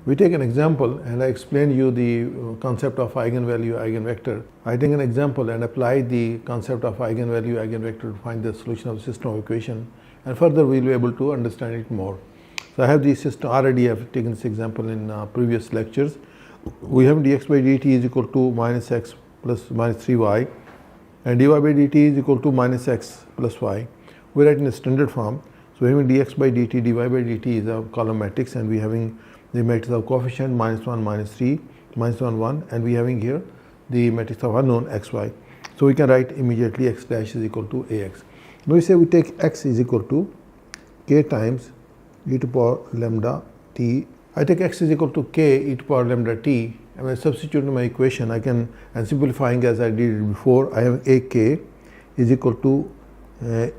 We take an example and I explain you the concept of eigenvalue, eigenvector. I take an example and apply the concept of eigenvalue, eigenvector to find the solution of the system of equation, and further we will be able to understand it more. So I have the system, already I have taken this example in previous lectures. We have dx by dt is equal to minus x plus minus 3y, and dy by dt is equal to minus x plus y. We write in a standard form. So we having dx by dt, dy by dt is a column matrix, and we having the matrix of coefficient minus 1, minus 3, minus 1, 1, and we having here the matrix of unknown xy. So we can write immediately x dash is equal to ax. Now we say we take x is equal to k times e to the power lambda t. I take x is equal to k e to the power lambda t, and when I substitute in my equation, I can, and simplifying as I did it before, I have a k is equal to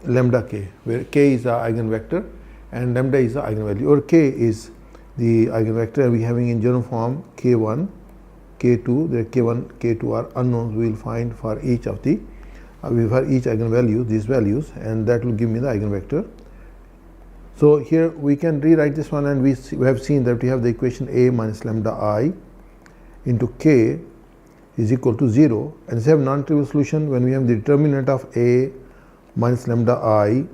lambda k, where k is the eigenvector and lambda is the eigenvalue, or k is the eigenvector, and we having in general form k1, k2, the k1, k2 are unknowns we will find for each of the, for each eigenvalue, these values, and that will give me the eigenvector. So here we can rewrite this one, and we have seen that we have the equation a minus lambda I into k is equal to 0, and we have non-trivial solution when we have the determinant of a minus lambda I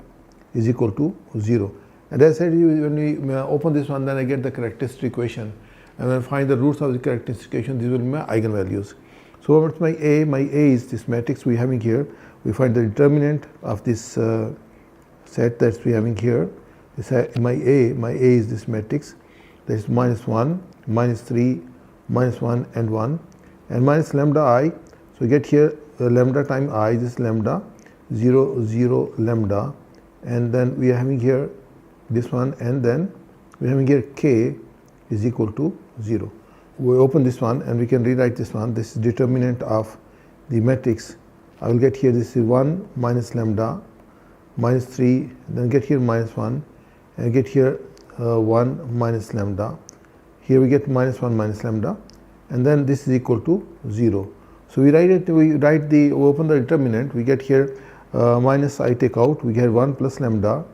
is equal to 0. And as I said, when we open this one, then I get the characteristic equation, and when I find the roots of the characteristic equation, these will be my eigenvalues. So what's my a? My a is this matrix we having here. We find the determinant of this set that we having here. This my a is this matrix, that is minus 1, minus 3, minus 1 and 1, and minus lambda I. So we get here lambda time I, this lambda 0, 0 lambda, and then we are having here this one, and then we are having here k is equal to 0. We open this one and we can rewrite this one. This is determinant of the matrix. I will get here this is 1 minus lambda, minus 3, then get here minus 1, and get here 1 minus lambda. Here we get minus 1 minus lambda, and then this is equal to 0. So we write it, we open the determinant, we get here minus I take out, we get 1 plus lambda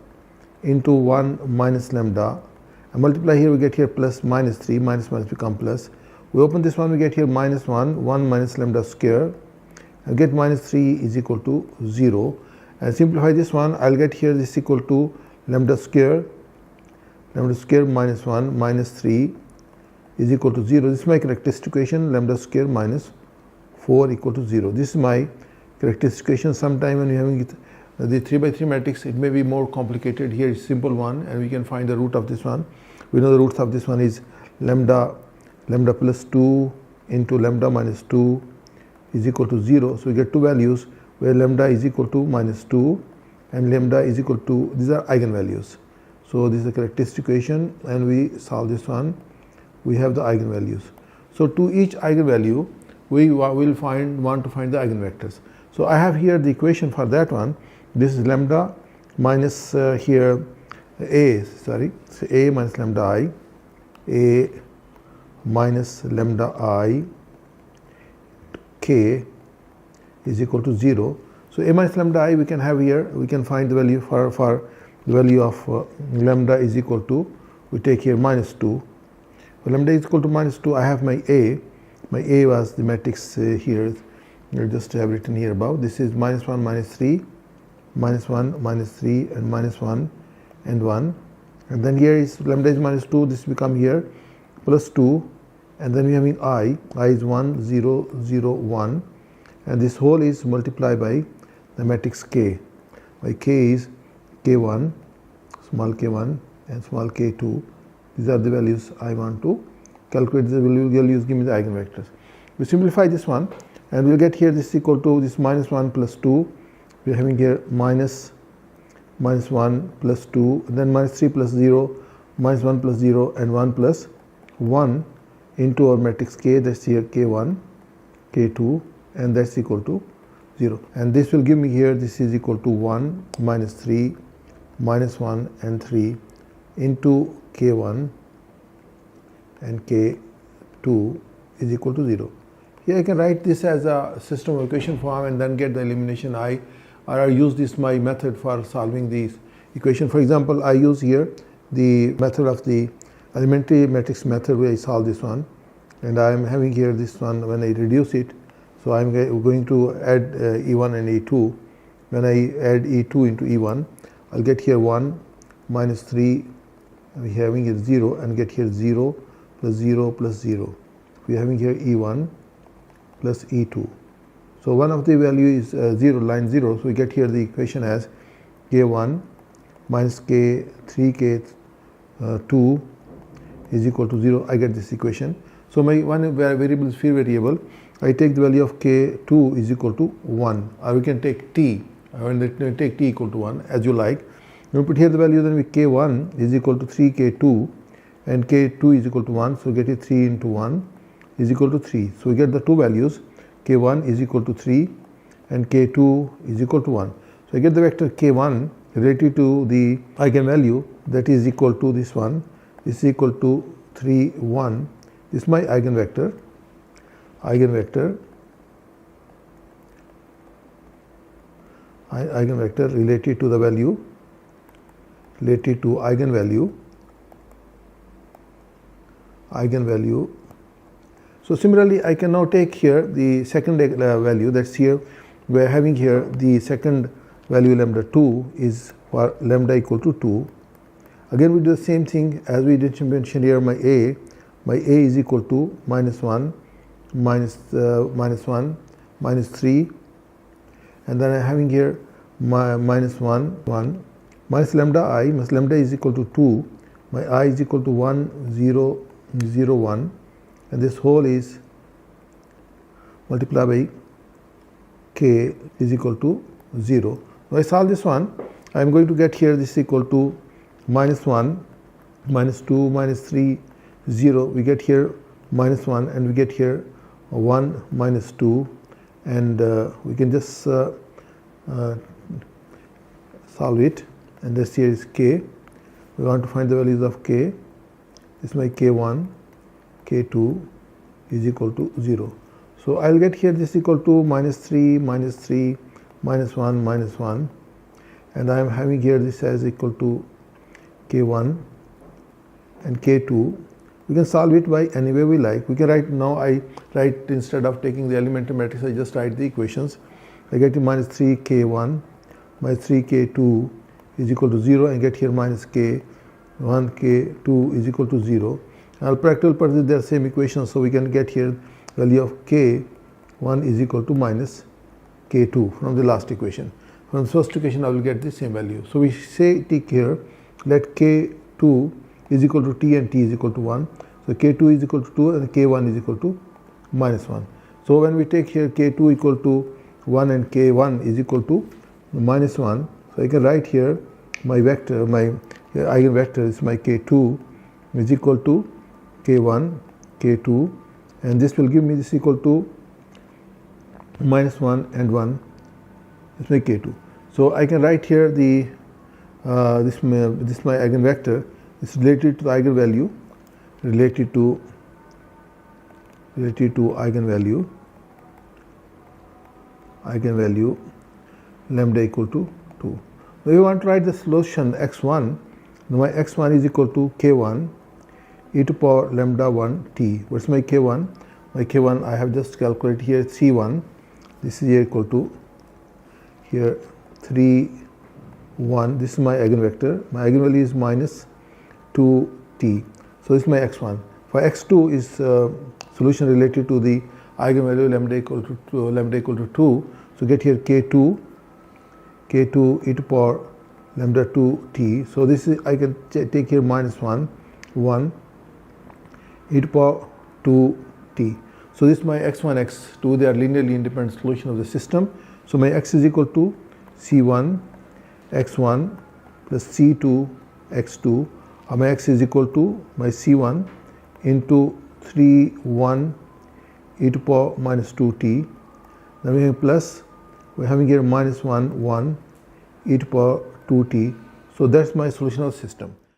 into 1 minus lambda, and multiply here, we get here plus minus 3, minus minus become plus. We open this one, we get here minus 1, 1 minus lambda square, and get minus 3 is equal to 0, and simplify this one, I'll get here this equal to lambda square minus 1 minus 3 is equal to 0. This is my characteristic equation, lambda square minus 4 equal to 0. This is my characteristic equation. Sometime when we are having it, the 3 by 3 matrix, it may be more complicated. Here is simple one, and we can find the root of this one. We know the roots of this one is lambda plus 2 into lambda minus 2 is equal to 0. So we get two values where lambda is equal to minus 2 and lambda is equal to, these are eigenvalues. So this is a characteristic equation, and we solve this one. We have the eigenvalues. So to each eigenvalue, we will want to find the eigenvectors. So I have here the equation for that one. This is lambda minus here a minus lambda I, a minus lambda I k is equal to 0. So a minus lambda I we can have here, we can find the value for the value of lambda is equal to, we take here minus 2. For lambda is equal to minus 2, I have my a was the matrix here, you just have written here above. This is minus 1 minus 3, minus 1 minus 3, and minus 1 and 1, and then here is lambda is minus 2, this become here plus 2, and then we having I is 1, 0, 0, 1, and this whole is multiplied by the matrix k. My k is k1, small k1 and small k2. These are the values I want to calculate. The values give me the eigenvectors. We simplify this one, and we will get here this equal to this minus 1 plus 2. We are having here minus 1 plus 2, and then minus 3 plus 0, minus 1 plus 0, and 1 plus 1 into our matrix k, that's here k1, k2, and that's equal to 0. And this will give me here, this is equal to 1 minus 3, minus 1 and 3 into k1 and k2 is equal to 0. Here I can write this as a system of equation form and then get the elimination I, or I use this my method for solving these equation. For example, I use here the method of the elementary matrix method where I solve this one, and I am having here this one when I reduce it. So I am going to add E1 and E2. When I add E2 into E1, I'll get here 1 minus 3, we are having here 0, and get here 0 plus 0 plus 0. We are having here E1 plus E2. So one of the value is 0, line 0, so we get here the equation as K1 minus K3K2 is equal to 0. I get this equation. So my one variable is free variable. I take the value of K2 is equal to 1, or we can take T. I will take T equal to 1 as you like. When we put here the value, then we K1 is equal to 3K2 and K2 is equal to 1. So get it 3 into 1 is equal to 3. So we get the two values, K1 is equal to 3 and K2 is equal to 1. So I get the vector K1 related to the eigenvalue, that is equal to this one, is equal to 3, 1. This is my eigenvector. Eigenvector related to the value, related to eigenvalue. So similarly, I can now take here the second value, that's here. We are having here the second value lambda 2 is for lambda equal to 2. Again we do the same thing as we did mention here. My a is equal to minus 1 minus 1 minus 3, and then I am having here minus 1 minus lambda I, minus lambda is equal to 2, my I is equal to 1 0 0 1, and this whole is multiplied by k is equal to 0. Now I solve this one, I am going to get here this equal to minus 1 minus 2 minus 3 0, we get here minus 1, and we get here 1 minus 2, and we can just solve it, and this here is k. We want to find the values of k. This is my K1, K2 is equal to 0. So I will get here this equal to minus 3, minus 3, minus 1, minus 1, and I am having here this as equal to K1 and K2. We can solve it by any way we like. We can write, now I write, instead of taking the elementary matrix, I just write the equations. I get to minus 3K1 minus 3K2 is equal to 0, and get here minus K1 K2 is equal to 0. Now practical purposes they are same equations, so we can get here value of K1 is equal to minus K2 from the last equation. From the first equation I will get the same value. So we say take here, let K2 is equal to T and T is equal to 1. So K2 is equal to 2 and K1 is equal to minus 1. So when we take here K2 equal to 1 and K1 is equal to minus 1, so I can write here my vector, my eigenvector is my K2 is equal to K1, K2, and this will give me this equal to minus 1 and 1 is my K2. So I can write here the this my eigenvector is related to the eigenvalue, related to eigenvalue lambda equal to 2. Now we want to write the solution x1. Now my x1 is equal to K1 e to power lambda 1 t. What's my K1? My K1 I have just calculated here C1. This is equal to here 3 1. This is my eigenvector. My eigenvalue is minus 2t. So this is my x1. For x2 is solution related to the eigenvalue lambda equal to 2. So get here K2 e to power lambda 2t. So this is, I can take here minus 1 e to power 2t. So this is my x1, x2, they are linearly independent solution of the system. So my x is equal to C1 x1 plus C2 x2, or my x is equal to my C1 into 3 1 e to power minus 2t. Then we have plus, we are having here minus 1 1 e to power 2t. So that's my solution of the system.